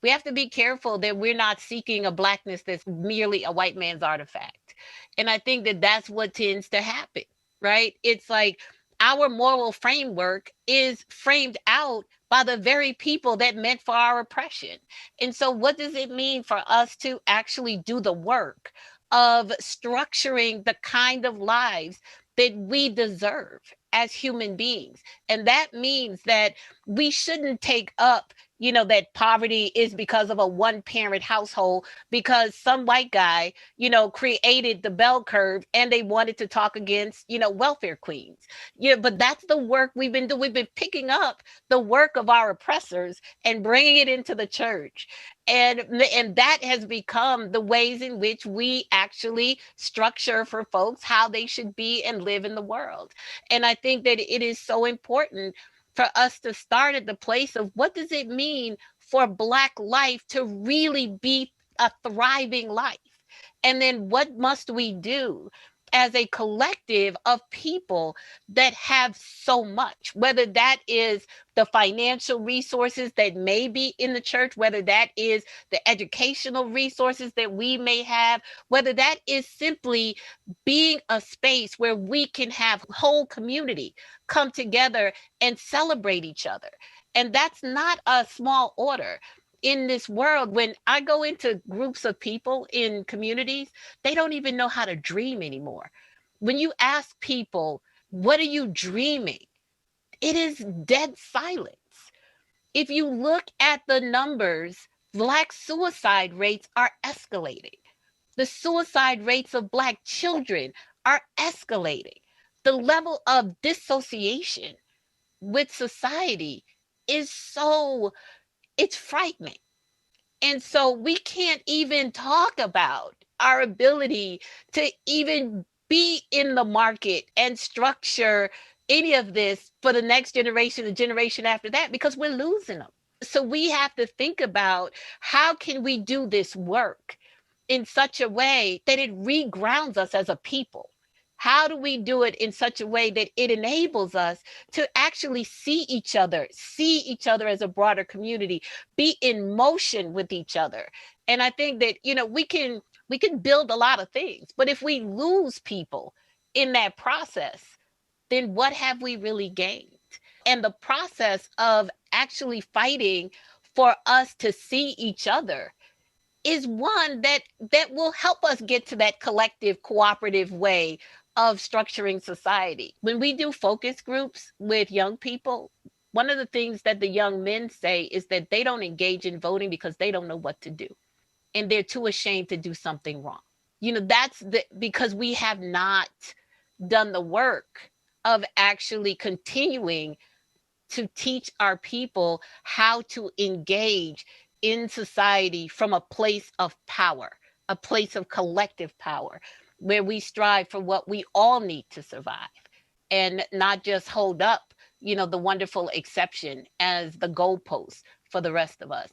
We have to be careful that we're not seeking a blackness that's merely a white man's artifact. And I think that that's what tends to happen, right? It's like our moral framework is framed out by the very people that meant for our oppression. And so, what does it mean for us to actually do the work of structuring the kind of lives that we deserve as human beings? And that means that we shouldn't take up, that poverty is because of a one parent household because some white guy, created the bell curve and they wanted to talk against, welfare queens. But that's the work we've been doing. We've been picking up the work of our oppressors and bringing it into the church. And that has become the ways in which we actually structure for folks how they should be and live in the world. And I think that it is so important for us to start at the place of what does it mean for Black life to really be a thriving life? And then what must we do as a collective of people that have so much, whether that is the financial resources that may be in the church, whether that is the educational resources that we may have, whether that is simply being a space where we can have whole community come together and celebrate each other. And that's not a small order in this world. When I go into groups of people in communities, they don't even know how to dream anymore. When you ask people, what are you dreaming? It is dead silence. If you look at the numbers, Black suicide rates are escalating. The suicide rates of Black children are escalating. The level of dissociation with society is so, it's frightening. And so we can't even talk about our ability to even be in the market and structure any of this for the next generation, the generation after that, because we're losing them. So we have to think about how can we do this work in such a way that it regrounds us as a people. How do we do it in such a way that it enables us to actually see each other as a broader community, be in motion with each other? And I think that, we can build a lot of things, but if we lose people in that process, then what have we really gained? And the process of actually fighting for us to see each other is one that will help us get to that collective cooperative way of structuring society. When we do focus groups with young people, one of the things that the young men say is that they don't engage in voting because they don't know what to do and they're too ashamed to do something wrong. That's because we have not done the work of actually continuing to teach our people how to engage in society from a place of power, a place of collective power, where we strive for what we all need to survive and not just hold up, the wonderful exception as the goalpost for the rest of us.